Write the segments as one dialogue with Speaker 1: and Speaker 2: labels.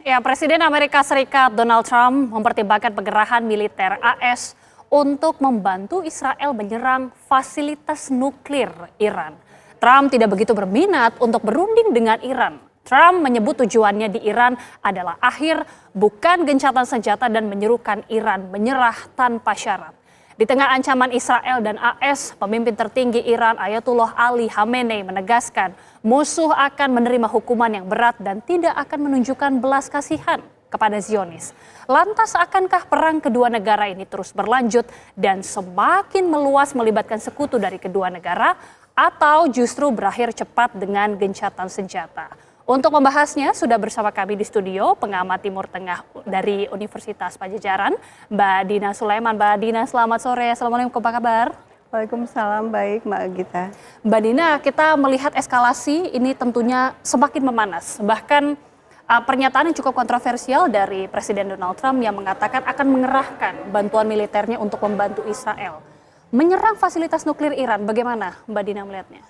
Speaker 1: Ya, Presiden Amerika Serikat Donald Trump mempertimbangkan pengerahan militer AS untuk membantu Israel menyerang fasilitas nuklir Iran. Trump tidak begitu berminat untuk berunding dengan Iran. Trump menyebut tujuannya di Iran adalah akhir, bukan gencatan senjata, dan menyerukan Iran menyerah tanpa syarat. Di tengah ancaman Israel dan AS, pemimpin tertinggi Iran Ayatollah Ali Khamenei menegaskan musuh akan menerima hukuman yang berat dan tidak akan menunjukkan belas kasihan kepada Zionis. Lantas akankah perang kedua negara ini terus berlanjut dan semakin meluas melibatkan sekutu dari kedua negara, atau justru berakhir cepat dengan gencatan senjata? Untuk membahasnya sudah bersama kami di studio pengamat Timur Tengah dari Universitas Padjadjaran, Mbak Dina Sulaiman. Mbak Dina, selamat sore. Assalamualaikum, apa kabar?
Speaker 2: Waalaikumsalam, baik Mbak Gita.
Speaker 1: Mbak Dina, kita melihat eskalasi ini tentunya semakin memanas. Bahkan pernyataan yang cukup kontroversial dari Presiden Donald Trump yang mengatakan akan mengerahkan bantuan militernya untuk membantu Israel menyerang fasilitas nuklir Iran. Bagaimana Mbak Dina melihatnya?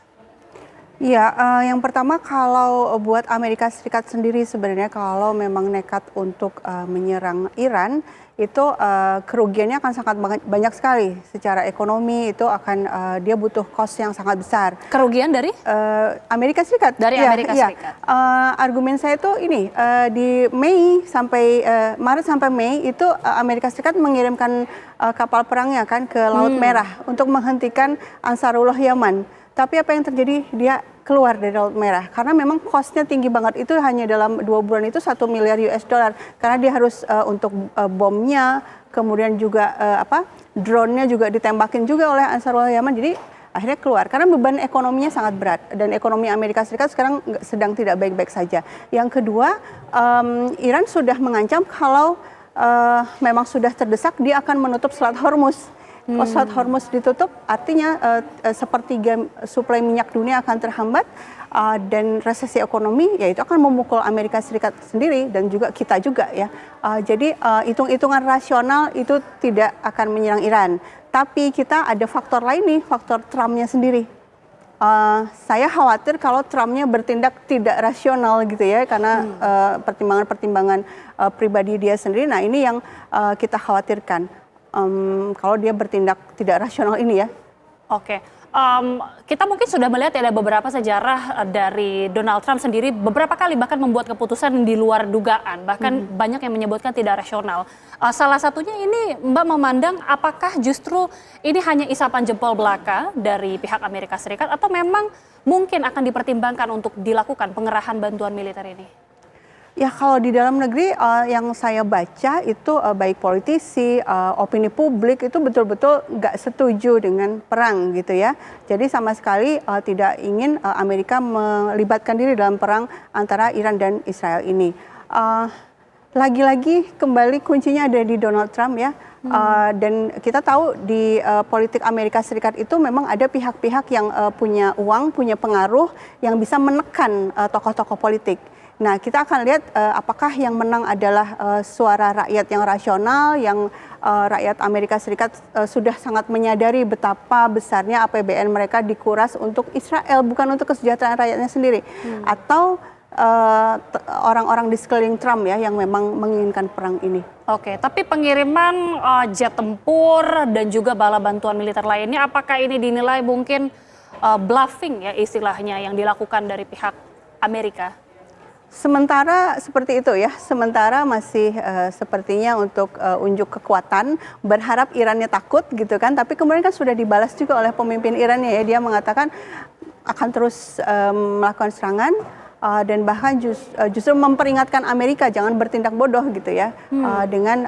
Speaker 2: Ya, yang pertama kalau buat Amerika Serikat sendiri sebenarnya kalau memang nekat untuk menyerang Iran, itu kerugiannya akan sangat banyak sekali. Secara ekonomi itu akan dia butuh cost yang sangat besar.
Speaker 1: Kerugian dari?
Speaker 2: Amerika Serikat.
Speaker 1: Dari
Speaker 2: ya,
Speaker 1: Amerika Serikat.
Speaker 2: Argumen saya itu ini, di Maret sampai Mei itu Amerika Serikat mengirimkan kapal perangnya kan ke Laut Merah untuk menghentikan Ansarullah Yaman. Tapi apa yang terjadi? Dia keluar dari Laut Merah karena memang cost-nya tinggi banget. Itu hanya dalam 2 bulan itu 1 miliar US dollar karena dia harus untuk bomnya, kemudian juga drone-nya juga ditembakin juga oleh Ansarullah Yaman. Jadi akhirnya keluar karena beban ekonominya sangat berat dan ekonomi Amerika Serikat sekarang sedang tidak baik-baik saja. Yang kedua, Iran sudah mengancam kalau memang sudah terdesak dia akan menutup Selat Hormuz. Kalau Selat Hormuz ditutup, artinya sepertiga suplai minyak dunia akan terhambat dan resesi ekonomi, yaitu akan memukul Amerika Serikat sendiri dan juga kita juga ya. Jadi hitung-hitungan rasional itu tidak akan menyerang Iran. Tapi kita ada faktor lain nih, faktor Trump-nya sendiri. Saya khawatir kalau Trump-nya bertindak tidak rasional gitu ya, karena pertimbangan-pertimbangan pribadi dia sendiri. Nah ini yang kita khawatirkan. Kalau dia bertindak tidak rasional ini ya.
Speaker 1: Oke, kita mungkin sudah melihat ada beberapa sejarah dari Donald Trump sendiri beberapa kali bahkan membuat keputusan di luar dugaan, bahkan banyak yang menyebutkan tidak rasional. Salah satunya ini Mbak memandang apakah justru ini hanya isapan jempol belaka dari pihak Amerika Serikat atau memang mungkin akan dipertimbangkan untuk dilakukan pengerahan bantuan militer ini?
Speaker 2: Ya kalau di dalam negeri yang saya baca itu baik politisi, opini publik itu betul-betul nggak setuju dengan perang gitu ya. Jadi sama sekali tidak ingin Amerika melibatkan diri dalam perang antara Iran dan Israel ini. Lagi-lagi kembali kuncinya ada di Donald Trump ya. Dan kita tahu di politik Amerika Serikat itu memang ada pihak-pihak yang punya uang, punya pengaruh yang bisa menekan tokoh-tokoh politik. Nah, kita akan lihat apakah yang menang adalah suara rakyat yang rasional, yang rakyat Amerika Serikat sudah sangat menyadari betapa besarnya APBN mereka dikuras untuk Israel, bukan untuk kesejahteraan rakyatnya sendiri. Atau orang-orang di sekeliling Trump ya yang memang menginginkan perang ini.
Speaker 1: Oke, tapi pengiriman jet tempur dan juga bala bantuan militer lainnya, apakah ini dinilai mungkin bluffing ya istilahnya yang dilakukan dari pihak Amerika?
Speaker 2: Sementara seperti itu ya, sementara masih sepertinya untuk unjuk kekuatan, berharap Irannya takut gitu kan, tapi kemudian kan sudah dibalas juga oleh pemimpin Irannya ya, dia mengatakan akan terus melakukan serangan dan bahkan justru memperingatkan Amerika jangan bertindak bodoh gitu ya, dengan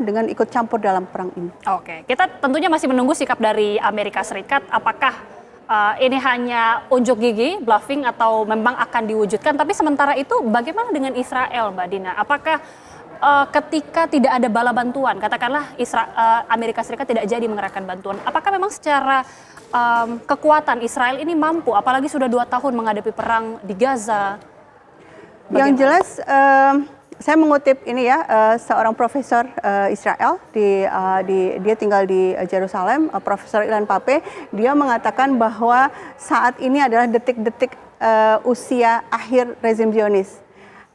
Speaker 2: dengan ikut campur dalam perang ini.
Speaker 1: Oke, kita tentunya masih menunggu sikap dari Amerika Serikat, apakah ini hanya unjuk gigi, bluffing, atau memang akan diwujudkan. Tapi sementara itu bagaimana dengan Israel, Mbak Dina? Apakah ketika tidak ada bala bantuan, katakanlah Amerika Serikat tidak jadi mengerahkan bantuan, apakah memang secara kekuatan Israel ini mampu, apalagi sudah 2 tahun menghadapi perang di Gaza? Bagaimana?
Speaker 2: Yang jelas saya mengutip ini ya, seorang profesor Israel dia tinggal di Yerusalem, Profesor Ilan Pappé, dia mengatakan bahwa saat ini adalah detik-detik usia akhir rezim Zionis.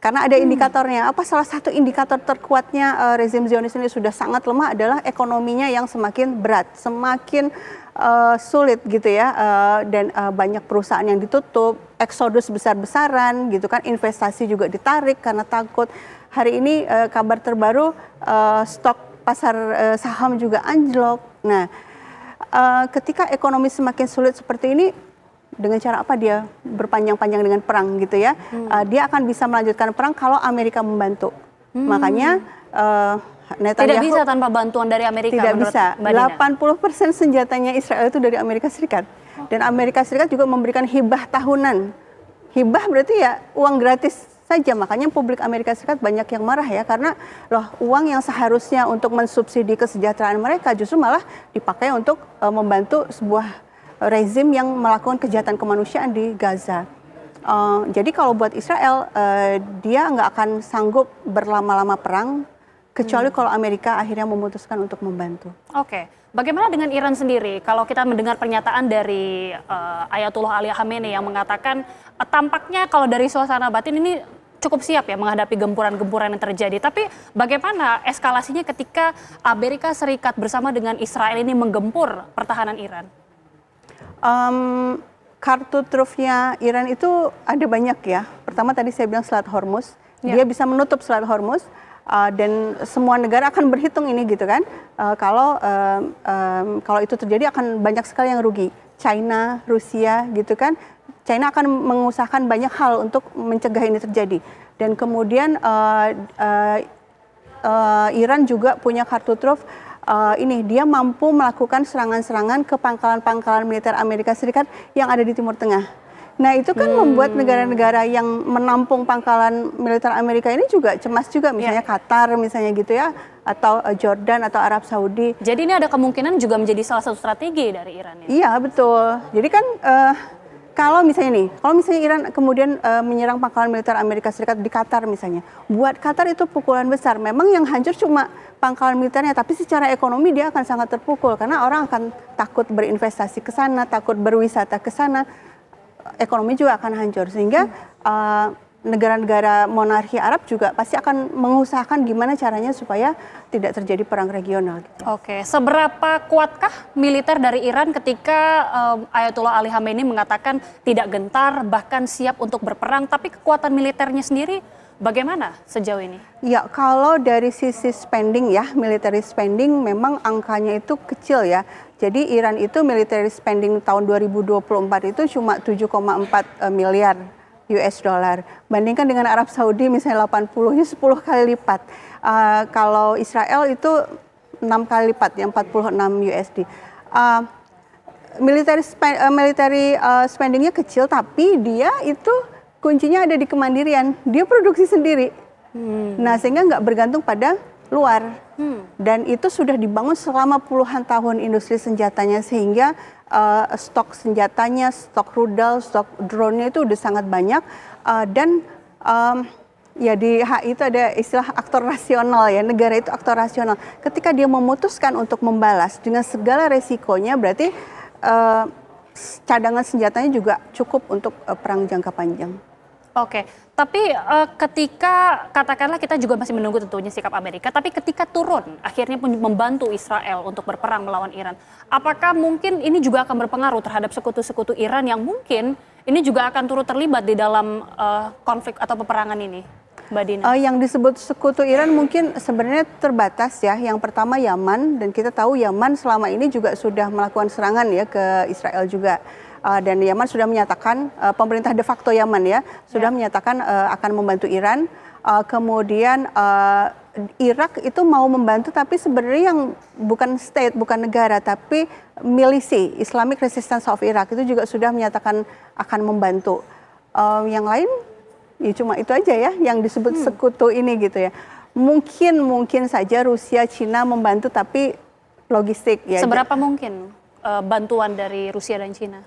Speaker 2: Karena ada indikatornya. Apa salah satu indikator terkuatnya rezim Zionis ini sudah sangat lemah adalah ekonominya yang semakin berat, semakin sulit gitu ya, dan banyak perusahaan yang ditutup, eksodus besar-besaran gitu kan, investasi juga ditarik karena takut. Hari ini kabar terbaru stok pasar saham juga anjlok. Nah, ketika ekonomi semakin sulit seperti ini, dengan cara apa dia berpanjang-panjang dengan perang gitu ya? Dia akan bisa melanjutkan perang kalau Amerika membantu. Makanya Netanyahu
Speaker 1: Tidak bisa tanpa bantuan dari Amerika.
Speaker 2: tidak
Speaker 1: menurut
Speaker 2: bisa.
Speaker 1: Mbak Dina.
Speaker 2: 80% senjatanya Israel itu dari Amerika Serikat. Dan Amerika Serikat juga memberikan hibah tahunan. Hibah berarti ya uang gratis saja. Makanya publik Amerika Serikat banyak yang marah ya, karena loh, uang yang seharusnya untuk mensubsidi kesejahteraan mereka justru malah dipakai untuk membantu sebuah rezim yang melakukan kejahatan kemanusiaan di Gaza. Jadi kalau buat Israel, dia nggak akan sanggup berlama-lama perang, kecuali kalau Amerika akhirnya memutuskan untuk membantu.
Speaker 1: Oke, bagaimana dengan Iran sendiri? Kalau kita mendengar pernyataan dari Ayatullah Ali Khamenei yang mengatakan tampaknya kalau dari suasana batin ini cukup siap ya menghadapi gempuran-gempuran yang terjadi. Tapi bagaimana eskalasinya ketika Amerika Serikat bersama dengan Israel ini menggempur pertahanan Iran?
Speaker 2: Kartu trufnya Iran itu ada banyak ya. Pertama tadi saya bilang Selat Hormuz, dia bisa menutup Selat Hormuz. Dan semua negara akan berhitung ini gitu kan, kalau itu terjadi akan banyak sekali yang rugi. China, Rusia gitu kan, China akan mengusahakan banyak hal untuk mencegah ini terjadi. Dan kemudian Iran juga punya kartu truf, dia mampu melakukan serangan-serangan ke pangkalan-pangkalan militer Amerika Serikat yang ada di Timur Tengah. Nah itu kan membuat negara-negara yang menampung pangkalan militer Amerika ini juga cemas juga, misalnya Qatar misalnya gitu ya, atau Jordan atau Arab Saudi.
Speaker 1: Jadi ini ada kemungkinan juga menjadi salah satu strategi dari Iran ya?
Speaker 2: Iya betul. Jadi kan kalau misalnya Iran kemudian menyerang pangkalan militer Amerika Serikat di Qatar misalnya, buat Qatar itu pukulan besar. Memang yang hancur cuma pangkalan militernya, tapi secara ekonomi dia akan sangat terpukul karena orang akan takut berinvestasi ke sana, takut berwisata ke sana. Ekonomi juga akan hancur, sehingga negara-negara monarki Arab juga pasti akan mengusahakan gimana caranya supaya tidak terjadi perang regional. Gitu.
Speaker 1: Oke, seberapa kuatkah militer dari Iran ketika Ayatullah Ali Khamenei mengatakan tidak gentar bahkan siap untuk berperang, tapi kekuatan militernya sendiri bagaimana sejauh ini?
Speaker 2: Ya, kalau dari sisi spending ya, military spending memang angkanya itu kecil ya. Jadi Iran itu military spending tahun 2024 itu cuma 7,4 miliar US dollar. Bandingkan dengan Arab Saudi misalnya 80, 10 kali lipat. Kalau Israel itu 6 kali lipat, yang 46 USD. Military spendingnya kecil, tapi dia itu kuncinya ada di kemandirian. Dia produksi sendiri. Nah, sehingga nggak bergantung pada luar. Dan itu sudah dibangun selama puluhan tahun industri senjatanya, sehingga stok senjatanya, stok rudal, stok drone-nya itu udah sangat banyak. Dan ya di HI itu ada istilah aktor rasional ya, negara itu aktor rasional. Ketika dia memutuskan untuk membalas dengan segala resikonya, berarti cadangan senjatanya juga cukup untuk perang jangka panjang.
Speaker 1: Oke, tapi ketika katakanlah kita juga masih menunggu tentunya sikap Amerika, tapi ketika turun akhirnya pun membantu Israel untuk berperang melawan Iran, apakah mungkin ini juga akan berpengaruh terhadap sekutu-sekutu Iran yang mungkin ini juga akan turut terlibat di dalam konflik atau peperangan ini, Mbak Dina?
Speaker 2: Yang disebut sekutu Iran mungkin sebenarnya terbatas ya. Yang pertama Yaman, dan kita tahu Yaman selama ini juga sudah melakukan serangan ya ke Israel juga. Dan Yaman sudah menyatakan, pemerintah de facto Yaman ya, sudah menyatakan akan membantu Iran. Kemudian Irak itu mau membantu, tapi sebenarnya yang bukan state, bukan negara, tapi milisi, Islamic Resistance of Iraq itu juga sudah menyatakan akan membantu. Yang lain ya cuma itu aja ya, yang disebut sekutu ini gitu ya. Mungkin saja Rusia, Cina membantu, tapi logistik ya.
Speaker 1: Seberapa mungkin bantuan dari Rusia dan Cina?